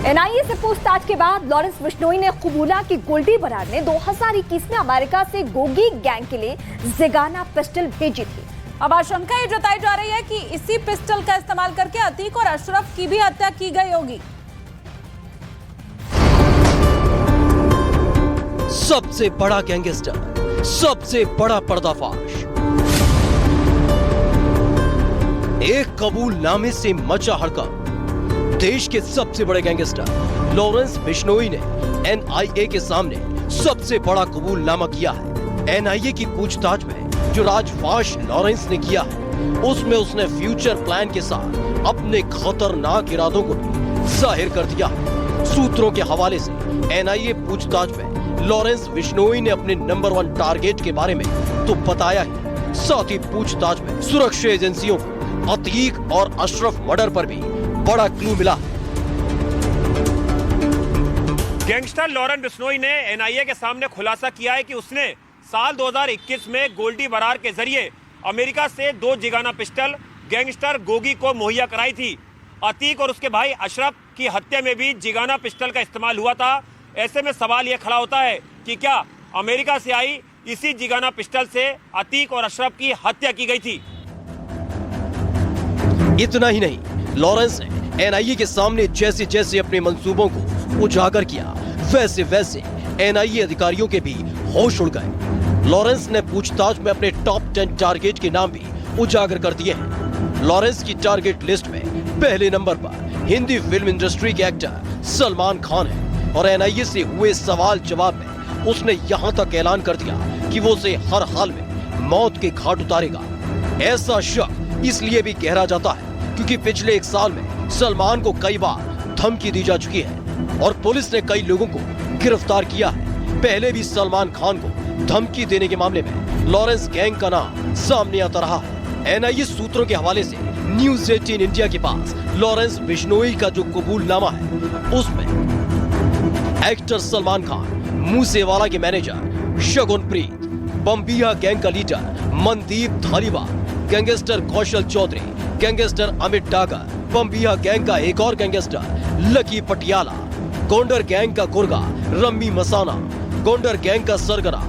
NIA से पूछताछ के बाद लॉरेंस बिश्नोई ने कबूला कि गोल्डी बरार ने 2021 में अमेरिका से गोगी गैंग के लिए जिगाना पिस्टल भेजी थी। अब आशंका ये जताई जा रही है कि इसी पिस्टल का इस्तेमाल करके अतीक और अशरफ की भी हत्या की गई होगी। सबसे बड़ा गैंगस्टर, सबसे बड़ा पर्दाफाश। एक कबूलनामे से मचा हड़कंप। देश के सबसे बड़े गैंगस्टर लॉरेंस बिश्नोई ने एनआईए के सामने सबसे बड़ा कबूलनामा किया है। एनआईए की पूछताछ में जो राजफाश लॉरेंस ने किया है, उसमें उसने फ्यूचर प्लान के साथ अपने खतरनाक इरादों को भी जाहिर कर दिया है। सूत्रों के हवाले से एनआईए पूछताछ में लॉरेंस बिश्नोई ने अपने नंबर 1 टारगेट के बारे में तो बताया ही, साथ ही पूछताछ में सुरक्षा एजेंसियों को अतीक और अशरफ मर्डर पर भी बड़ा क्लू मिला। गैंगस्टर लॉरेंस बिश्नोई ने एनआईए के सामने खुलासा किया है कि उसने साल 2021 में गोल्डी बरार के जरिए अमेरिका से 2 जिगाना पिस्टल गैंगस्टर गोगी को मुहैया कराई थी। अतीक और उसके भाई अशरफ की हत्या में भी जिगाना पिस्टल का इस्तेमाल हुआ था। ऐसे में सवाल यह खड़ा होता है कि क्या अमेरिका से आई इसी जिगाना पिस्टल से अतीक और अशरफ की हत्या की गई थी। इतना ही नहीं, लॉरेंस ने एनआईए के सामने जैसे जैसे अपने मंसूबों को उजागर किया, वैसे वैसे एनआईए अधिकारियों के भी होश उड़ गए। लॉरेंस ने पूछताछ में अपने टॉप 10 टारगेट के नाम भी उजागर कर दिए हैं। लॉरेंस की टारगेट लिस्ट में पहले नंबर पर हिंदी फिल्म इंडस्ट्री के एक्टर सलमान खान है और एनआईए से हुए सवाल जवाब में उसने यहां तक ऐलान कर दिया कि वो उसे हर हाल में मौत के घाट उतारेगा। ऐसा शक इसलिए भी गहरा जाता है क्योंकि पिछले 1 साल में सलमान को कई बार धमकी दी जा चुकी है और पुलिस ने कई लोगों को गिरफ्तार किया है। पहले भी सलमान खान को धमकी देने के मामले में लॉरेंस गैंग का नाम सामने आता रहा है। एनआईए सूत्रों के हवाले से न्यूज़ 18 इंडिया के पास लॉरेंस बिश्नोई का जो कबूलनामा है, उसमें एक्टर सलमान खान, मूसेवाला के मैनेजर शगुनप्रीत, बम्बिया गैंग का लीडर मनदीप धालीवाल, गैंगस्टर कौशल चौधरी, गैंगस्टर अमित डागर, बम्बिया गैंग का एक और gangster lucky Patiala, Gounder gang का गुर्गा रम्मी मसाना, गोंडर गैंग का सरगना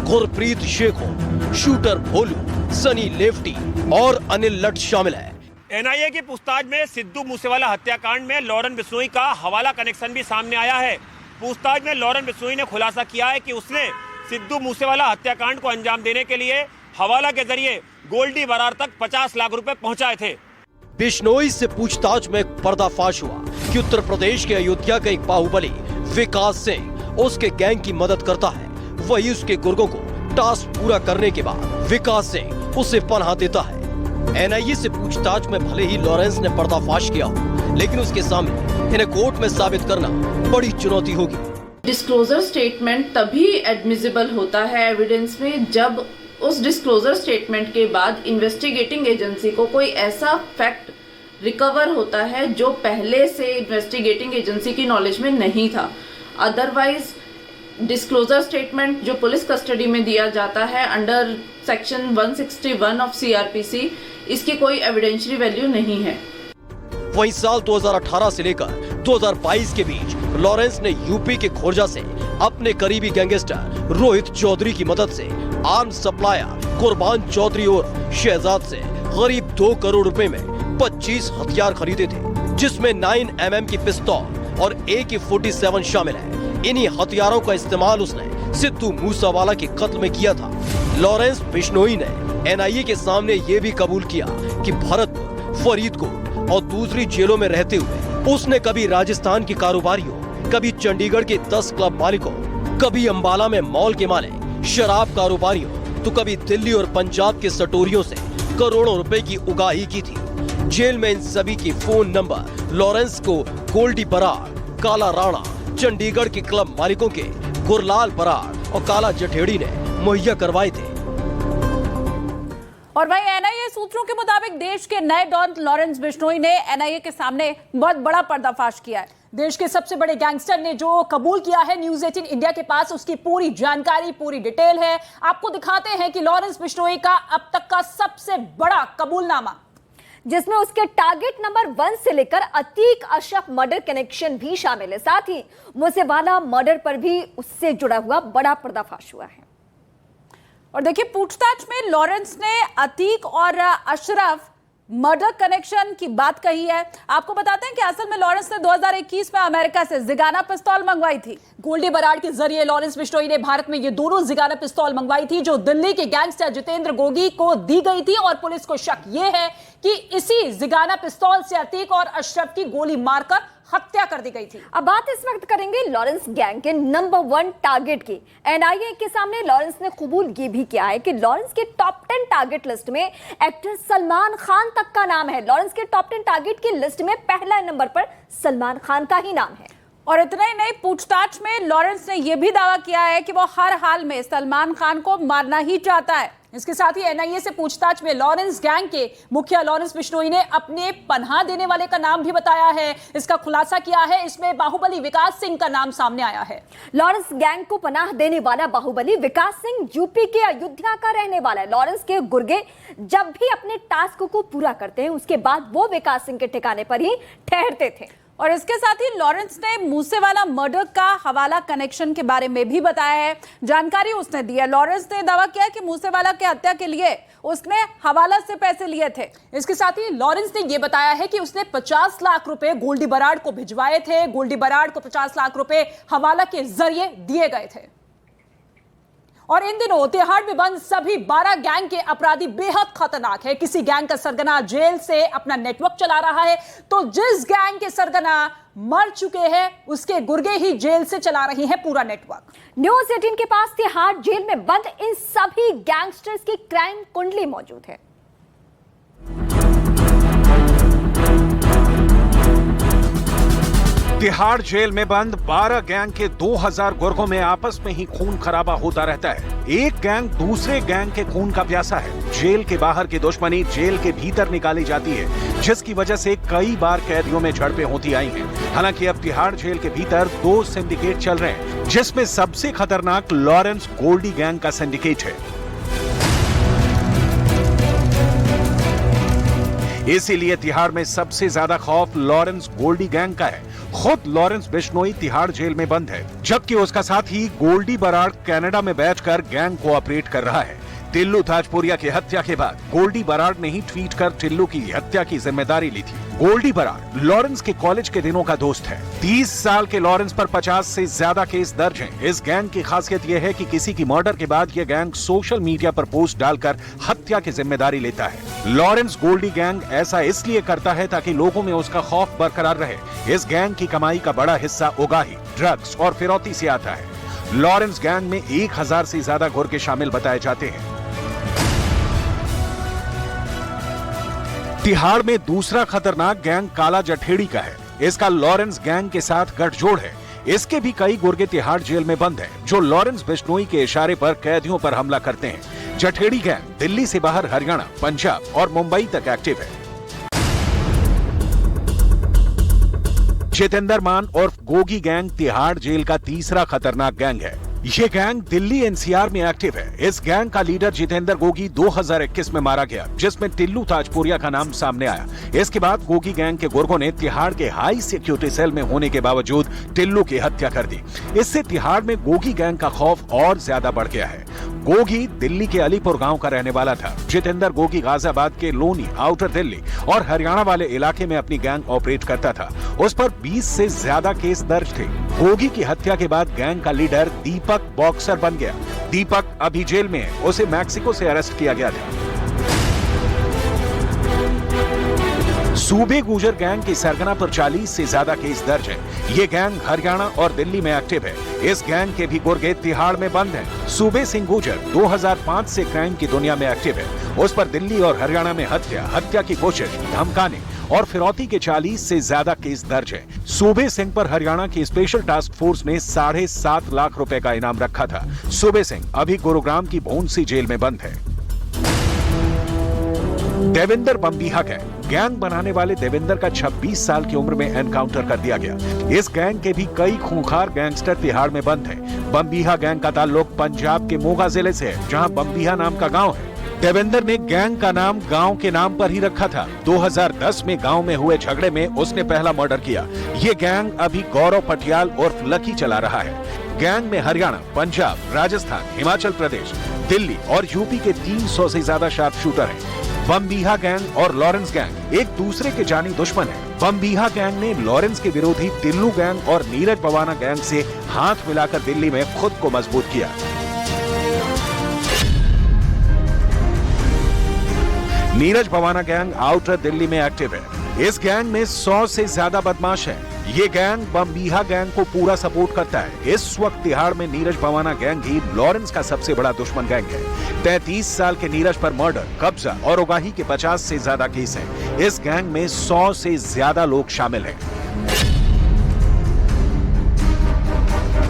गुरप्रीत शेखो, शूटर भोलू, सनी लेफ्टी और अनिल लट शामिल है। एनआईए की पूछताछ में सिद्धू मूसेवाला हत्याकांड में लॉरेंस बिश्नोई का हवाला कनेक्शन भी सामने आया है। पूछताछ में लॉरेंस बिश्नोई ने खुलासा किया है कि उसने सिद्धू मूसेवाला हत्याकांड को अंजाम देने के लिए हवाला के जरिए गोल्डी बरार तक 50 लाख रुपए पहुंचाए थे। बिश्नोई से पूछताछ में पर्दाफाश हुआ कि उत्तर प्रदेश के अयोध्या का एक बाहुबली विकास सिंह उसके गैंग की मदद करता है। वही उसके गुर्गों को टास्क पूरा करने के बाद विकास सिंह उसे पनाह देता है। एनआईए से पूछताछ में भले ही लॉरेंस ने पर्दाफाश किया हो, लेकिन उसके सामने इन्हें कोर्ट में साबित करना बड़ी चुनौती होगी। डिस्क्लोजर स्टेटमेंट तभी एडमिसिबल होता है एविडेंस में जब उस डिस्क्लोजर स्टेटमेंट के बाद इन्वेस्टिगेटिंग एजेंसी को कोई ऐसा फैक्ट रिकवर होता है जो पहले से इन्वेस्टिगेटिंग एजेंसी की नॉलेज में नहीं था। अदरवाइज डिस्क्लोजर स्टेटमेंट जो पुलिस कस्टडी में दिया जाता है अंडर सेक्शन 161 ऑफ सीआरपीसी, इसकी कोई एविडेंशियरी वैल्यू नहीं है। वहीं साल 2018 से लेकर 2022 के बीच लॉरेंस ने यूपी के खोरजा से अपने करीबी गैंगस्टर रोहित चौधरी की मदद से आर्म्स सप्लायर कुर्बान चौधरी और शहजाद से करीब 2 करोड़ रुपए में 25 हथियार खरीदे थे, जिसमें 9mm की पिस्तौल और AK-47 शामिल है। इन्हीं हथियारों का इस्तेमाल उसने सिद्धू मूसेवाला के कत्ल में किया था। लॉरेंस बिश्नोई ने एनआईए के सामने ये भी कबूल किया कि भरतपुर, फरीदकोट और दूसरी जेलों में रहते हुए उसने कभी राजस्थान के कारोबारियों, कभी चंडीगढ़ के 10 क्लब मालिकों, कभी अंबाला में मॉल के मालिक, शराब कारोबारियों, तो कभी दिल्ली और पंजाब के सटोरियों से करोड़ों रुपए की उगाही की थी। जेल में इन सभी के फोन नंबर लॉरेंस को गोल्डी बरार, काला राणा, चंडीगढ़ के क्लब मालिकों के गुरलाल बरार और काला जठेड़ी ने मुहैया करवाए थे। और वहीं एनआईए सूत्रों के मुताबिक देश के नए डॉन लॉरेंस बिश्नोई ने एनआईए के सामने बहुत बड़ा पर्दाफाश किया है। देश के सबसे बड़े गैंगस्टर ने जो कबूल किया है, न्यूज़ 18 इंडिया के पास उसकी पूरी जानकारी, पूरी डिटेल है। आपको दिखाते हैं कि लॉरेंस बिश्नोई का अब तक का सबसे बड़ा कबूलनामा। जिसमें उसके टारगेट नंबर 1 से लेकर अतीक अशरफ मर्डर कनेक्शन भी शामिल है। साथ ही मूसेवाला मर्डर पर भी उससे जुड़ा हुआ बड़ा पर्दाफाश हुआ है। और देखिए, पूछताछ में लॉरेंस ने अतीक और अशरफ मर्डर कनेक्शन की बात कही है। आपको बताते हैं कि असल में लॉरेंस ने 2021 में अमेरिका से जिगाना पिस्तौल मंगवाई थी। गोल्डी बराड़ के जरिए लॉरेंस बिश्नोई ने भारत में ये दोनों जिगाना पिस्तौल मंगवाई थी, जो दिल्ली के गैंगस्टर जितेंद्र गोगी को दी गई थी। और पुलिस को शक यह है कि इसी जिगाना पिस्तौल से अतीक और अशरफ की गोली मारकर हत्या कर दी गई थी। अब बात इस वक्त करेंगे लॉरेंस गैंग के नंबर 1 टारगेट की। एनआईए के सामने लॉरेंस ने कबूल ये भी किया है कि लॉरेंस के टॉप 10 टारगेट लिस्ट में एक्टर सलमान खान तक का नाम है। लॉरेंस के टॉप 10 टारगेट की लिस्ट में पहला नंबर पर सलमान खान का ही नाम है। और इतना ही नहीं, पूछताछ में लॉरेंस ने यह भी दावा किया है कि वो हर हाल में सलमान खान को मारना ही चाहता है। इसके साथ ही एनआईए से पूछताछ में लॉरेंस गैंग के मुखिया लॉरेंस बिश्नोई ने अपने पनाह देने वाले का नाम भी बताया है। इसका खुलासा किया है। इसमें बाहुबली विकास सिंह का नाम सामने आया है। लॉरेंस गैंग को पनाह देने वाला बाहुबली विकास सिंह यूपी के अयोध्या का रहने वाला है। लॉरेंस के गुर्गे जब भी अपने टास्क को पूरा करते हैं, उसके बाद वो विकास सिंह के ठिकाने पर ही ठहरते थे। और इसके साथ ही लॉरेंस ने मूसेवाला मर्डर का हवाला कनेक्शन के बारे में भी बताया है। जानकारी उसने दी है। लॉरेंस ने दावा किया कि मूसेवाला के हत्या के लिए उसने हवाला से पैसे लिए थे। इसके साथ ही लॉरेंस ने यह बताया है कि उसने 50 लाख रुपए गोल्डी बराड़ को भिजवाए थे। गोल्डी बराड़ को 50 लाख रुपए हवाला के जरिए दिए गए थे। और इन दिनों तिहाड़ में बंद सभी 12 गैंग के अपराधी बेहद खतरनाक है। किसी गैंग का सरगना जेल से अपना नेटवर्क चला रहा है, तो जिस गैंग के सरगना मर चुके हैं उसके गुर्गे ही जेल से चला रही हैं पूरा नेटवर्क। न्यूज़ 18 के पास तिहाड़ जेल में बंद इन सभी गैंगस्टर्स की क्राइम कुंडली मौजूद है। तिहाड़ जेल में बंद 12 गैंग के 2000 गुर्गों में आपस में ही खून खराबा होता रहता है। एक गैंग दूसरे गैंग के खून का प्यासा है। जेल के बाहर की दुश्मनी जेल के भीतर निकाली जाती है, जिसकी वजह से कई बार कैदियों में झड़पें होती आई हैं। हालांकि अब तिहाड़ जेल के भीतर 2 सिंडिकेट चल रहे हैं, जिसमें सबसे खतरनाक लॉरेंस गोल्डी गैंग का सिंडिकेट है। इसीलिए तिहाड़ में सबसे ज्यादा खौफ लॉरेंस गोल्डी गैंग का है। खुद लॉरेंस बिश्नोई तिहाड़ जेल में बंद है, जबकि उसका साथी गोल्डी बराड़ कनाडा में बैठकर गैंग को ऑपरेट कर रहा है। टिल्लू ताजपुरिया की हत्या के बाद गोल्डी बराड़ ने ही ट्वीट कर टिल्लू की हत्या की जिम्मेदारी ली थी। गोल्डी बराड़ लॉरेंस के कॉलेज के दिनों का दोस्त है। 30 साल के लॉरेंस पर 50 से ज्यादा केस दर्ज हैं। इस गैंग की खासियत यह है कि किसी की मर्डर के बाद यह गैंग सोशल मीडिया पर पोस्ट डालकर हत्या की जिम्मेदारी लेता है। लॉरेंस गोल्डी गैंग ऐसा इसलिए करता है ताकि लोगों में उसका खौफ बरकरार रहे। इस गैंग की कमाई का बड़ा हिस्सा उगाही, ड्रग्स और फिरौती से आता है। लॉरेंस गैंग में 1000 से ज्यादा गुर्गे शामिल बताए जाते हैं। तिहाड़ में दूसरा खतरनाक गैंग काला जठेड़ी का है। इसका लॉरेंस गैंग के साथ गठजोड़ है। इसके भी कई गुर्गे तिहाड़ जेल में बंद हैं, जो लॉरेंस बिश्नोई के इशारे पर कैदियों पर हमला करते हैं। जठेड़ी गैंग दिल्ली से बाहर हरियाणा, पंजाब और मुंबई तक एक्टिव है। जितेंद्र मान और गोगी गैंग तिहाड़ जेल का तीसरा खतरनाक गैंग है। ये गैंग दिल्ली एनसीआर में एक्टिव है। इस गैंग का लीडर जितेंद्र गोगी 2021 में मारा गया, जिसमें टिल्लू ताजपुरिया का नाम सामने आया। इसके बाद गोगी गैंग के गुर्गों ने तिहाड़ के हाई सिक्योरिटी सेल में होने के बावजूद टिल्लू की हत्या कर दी। इससे तिहाड़ में गोगी गैंग का खौफ और ज्यादा बढ़ गया है। गोगी दिल्ली के अलीपुर गांव का रहने वाला था। जितेंद्र गोगी गाजियाबाद के लोनी, आउटर दिल्ली और हरियाणा वाले इलाके में अपनी गैंग ऑपरेट करता था। उस पर 20 से ज्यादा केस दर्ज थे। गोगी की हत्या के बाद गैंग का लीडर दीपक बॉक्सर बन गया। दीपक अभी जेल में है। उसे मैक्सिको से अरेस्ट किया गया था। सूबे गुजर गैंग की सरगना पर 40 से ज्यादा केस दर्ज हैं। ये गैंग हरियाणा और दिल्ली में एक्टिव है। इस गैंग के भी गुर्गे तिहाड़ में बंद हैं। सूबे सिंह गुजर 2005 से क्राइम की दुनिया में एक्टिव है। उस पर दिल्ली और हरियाणा में हत्या की कोशिश, धमकाने और फिरौती के 40 से ज्यादा केस दर्ज है। सूबे सिंह पर हरियाणा की स्पेशल टास्क फोर्स ने 7.5 लाख रुपए का इनाम रखा था। सूबे सिंह अभी गुरुग्राम की भोंसी जेल में बंद है। देवेंद्र बम्बीहा गैंग बनाने वाले देवेंद्र का 26 साल की उम्र में एनकाउंटर कर दिया गया। इस गैंग के भी कई खूंखार गैंगस्टर तिहाड़ में बंद हैं। बम्बीहा गैंग का ताल्लुक पंजाब के मोगा जिले से है, जहां बम्बीहा नाम का गांव है। देवेंद्र ने गैंग का नाम गांव के नाम पर ही रखा था। 2010 में गांव में हुए झगड़े में उसने पहला मर्डर किया। ये गैंग अभी गौरव पटियाल उर्फ लकी चला रहा है। गैंग में हरियाणा, पंजाब, राजस्थान, हिमाचल प्रदेश, दिल्ली और यूपी के 300 से ज्यादा शार्प शूटर हैं। बमबीहा गैंग और लॉरेंस गैंग एक दूसरे के जानी दुश्मन है। बमबीहा गैंग ने लॉरेंस के विरोधी टिल्लू गैंग और नीरज भवाना गैंग से हाथ मिलाकर दिल्ली में खुद को मजबूत किया। नीरज भवाना गैंग आउटर दिल्ली में एक्टिव है। इस गैंग में 100 से ज्यादा बदमाश हैं। ये गैंग बमबीहा गैंग को पूरा सपोर्ट करता है। इस वक्त तिहाड़ में नीरज भवाना गैंग ही लॉरेंस का सबसे बड़ा दुश्मन गैंग है। 33 साल के नीरज पर मर्डर, कब्जा और उगाही के 50 से ज्यादा केस हैं। इस गैंग में 100 से ज्यादा लोग शामिल हैं।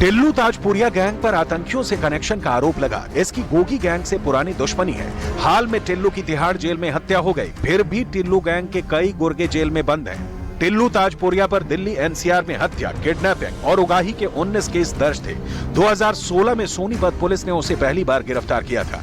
टिल्लू ताजपुरिया गैंग पर आतंकियों से कनेक्शन का आरोप लगा। इसकी गोगी गैंग से पुरानी दुश्मनी है। हाल में टिल्लू की तिहाड़ जेल में हत्या हो गई। फिर भी टिल्लू गैंग के कई गुर्गे जेल में बंद हैं। टिल्लू ताजपुरिया पर दिल्ली एनसीआर में हत्या, किडनैपिंग और उगाही के 19 केस दर्ज थे। 2016 में सोनीपत पुलिस ने उसे पहली बार गिरफ्तार किया था।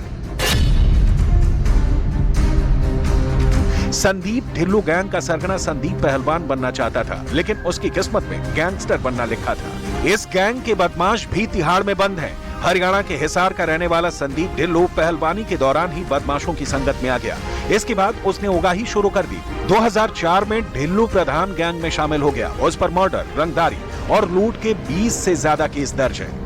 संदीप ढिल्लू गैंग का सरगना संदीप पहलवान बनना चाहता था, लेकिन उसकी किस्मत में गैंगस्टर बनना लिखा था। इस गैंग के बदमाश भी तिहाड़ में बंद हैं। हरियाणा के हिसार का रहने वाला संदीप ढिल्लो पहलवानी के दौरान ही बदमाशों की संगत में आ गया। इसके बाद उसने उगाही शुरू कर दी। 2004 में ढिल्लो प्रधान गैंग में शामिल हो गया। उस पर मर्डर, रंगदारी और लूट के 20 से ज्यादा केस दर्ज हैं।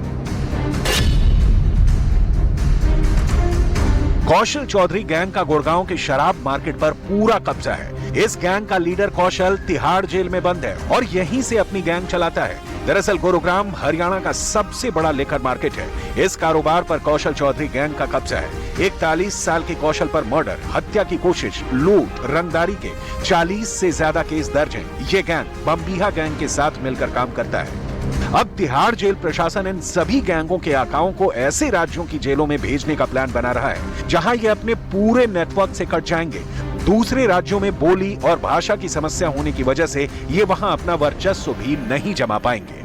कौशल चौधरी गैंग का गुड़गांव के शराब मार्केट पर पूरा कब्जा है। इस गैंग का लीडर कौशल तिहाड़ जेल में बंद है और यहीं से अपनी गैंग चलाता है। दरअसल गुरुग्राम हरियाणा का सबसे बड़ा लेकर मार्केट है। इस कारोबार पर कौशल चौधरी गैंग का कब्जा है। 41 साल के कौशल पर मर्डर, हत्या की कोशिश, लूट, रंगदारी के 40 से ज्यादा केस दर्ज हैं। ये गैंग बमबीहा गैंग के साथ मिलकर काम करता है। अब तिहाड़ जेल प्रशासन इन सभी गैंगों के आकाओं को ऐसे राज्यों की जेलों में भेजने का प्लान बना रहा है जहां ये अपने पूरे नेटवर्क से कट जाएंगे। दूसरे राज्यों में बोली और भाषा की समस्या होने की वजह से ये वहां अपना वर्चस्व भी नहीं जमा पाएंगे।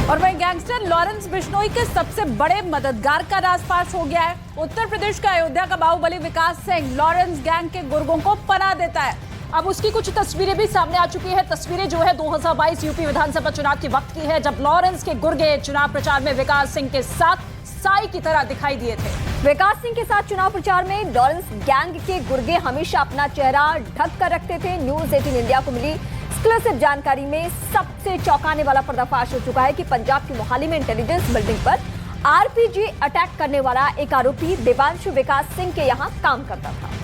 और वहीं गैंगस्टर लॉरेंस बिश्नोई के सबसे बड़े मददगार का राजपाश हो गया है। उत्तर प्रदेश का अयोध्या का बाहुबली विकास सिंह लॉरेंस गैंग के गुर्गों को पनाह देता है। अब उसकी कुछ तस्वीरें भी सामने आ चुकी है। तस्वीरें जो है 2022 यूपी विधानसभा चुनाव के वक्त की है, जब लॉरेंस के गुर्गे चुनाव प्रचार में विकास सिंह के साथ साई की तरह दिखाई दिए थे। विकास सिंह के साथ चुनाव प्रचार में लॉरेंस गैंग के गुर्गे हमेशा अपना चेहरा ढक कर रखते थे। न्यूज 18 इंडिया को मिली एक्सक्लूसिव जानकारी में सबसे चौंकाने वाला पर्दाफाश हो चुका है कि पंजाब की मोहाली में इंटेलिजेंस बिल्डिंग पर आरपीजी अटैक करने वाला एक आरोपी देवांशु विकास सिंह के यहाँ काम करता था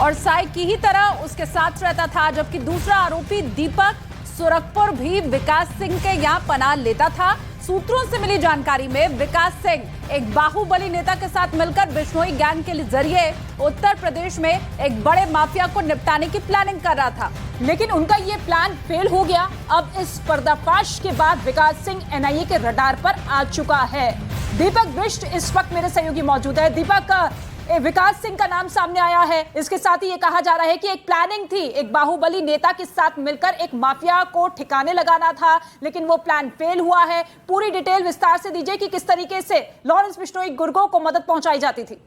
और साई की ही तरह उसके साथ रहता था, जबकि दूसरा आरोपी दीपक सुरखपुर भी विकास सिंह के यहाँ पनाह लेता था। सूत्रों से मिली जानकारी में विकास सिंह एक बाहुबली नेता के साथ मिलकर बिश्नोई गैंग के जरिए उत्तर प्रदेश में एक बड़े माफिया को निपटाने की प्लानिंग कर रहा था, लेकिन उनका ये प्लान फेल हो गया। अब इस पर्दाफाश के बाद विकास सिंह एनआईए के रडार पर आ चुका है। दीपक बिष्ट इस वक्त मेरे सहयोगी मौजूद है। दीपक, विकास सिंह का नाम सामने आया है, इसके साथ ही ये कहा जा रहा है कि एक प्लानिंग थी, एक बाहुबली नेता के साथ मिलकर एक माफिया को ठिकाने लगाना था, लेकिन वो प्लान फेल हुआ है। पूरी डिटेल विस्तार से दीजिए कि किस तरीके से लॉरेंस बिश्नोई गुर्गों को मदद पहुंचाई जाती थी।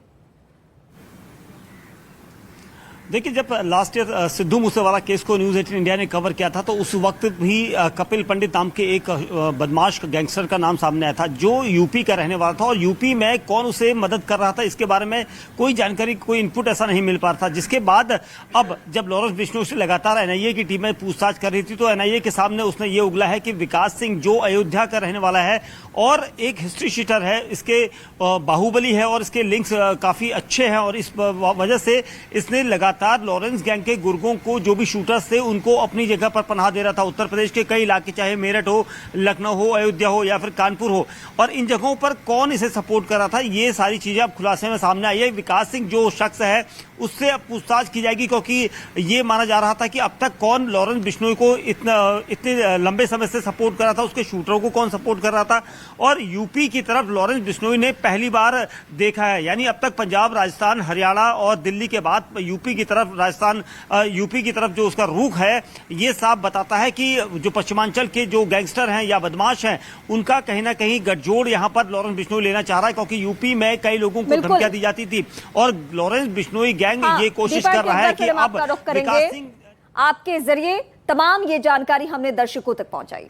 देखिए, जब last year Sidhu Moosewala case को न्यूज 18 इंडिया ने कवर किया था तो उस वक्त भी कपिल पंडित नाम के एक बदमाश गैंगस्टर का नाम सामने आया था जो यूपी का रहने वाला था, और यूपी में कौन उसे मदद कर रहा था इसके बारे में कोई जानकारी, कोई इनपुट ऐसा नहीं मिल पा रहा था। जिसके बाद अब जब लॉरेंस बिश्नोई से लगातार एनआईए की टीमें पूछताछ कर रही थी तो एनआईए के सामने उसने ये उगला है कि विकास सिंह जो अयोध्या का रहने वाला है और एक हिस्ट्री शीटर है, इसके बाहुबली है और इसके लिंक्स काफी अच्छे हैं, और इस वजह से इसने लगातार लॉरेंस गैंग के गुर्गों को, जो भी शूटर्स थे, उनको अपनी जगह पर पनाह दे रहा था। उत्तर प्रदेश के कई इलाके, चाहे मेरठ हो, लखनऊ हो, अयोध्या हो या फिर कानपुर हो, और इन जगहों पर कौन इसे सपोर्ट कर रहा था, ये सारी चीजें अब खुलासे में सामने आई है। विकास सिंह जो शख्स है उससे अब पूछताछ की जाएगी, क्योंकि ये माना जा रहा था कि अब तक कौन लॉरेंस बिश्नोई को इतने लंबे समय से सपोर्ट कर रहा था, उसके शूटरों को कौन सपोर्ट कर रहा था। और यूपी की तरफ लॉरेंस बिश्नोई ने पहली बार देखा है, यानी अब तक पंजाब, राजस्थान, हरियाणा और दिल्ली के बाद यूपी की की तरफ, राजस्थान यूपी की तरफ जो उसका रुख है, ये साफ बताता है कि जो पश्चिमांचल के जो गैंगस्टर हैं या बदमाश हैं, उनका कहीं ना कहीं गठजोड़ यहाँ पर लॉरेंस बिश्नोई लेना चाह रहा है, क्योंकि यूपी में कई लोगों को बिल्कुल। धमकियां दी जाती थी और लॉरेंस बिश्नोई गैंग ये कोशिश कर रहा है कि अब आपका रुख करेंगे, आपके जरिए तमाम ये जानकारी हमने दर्शकों तक पहुंचाई।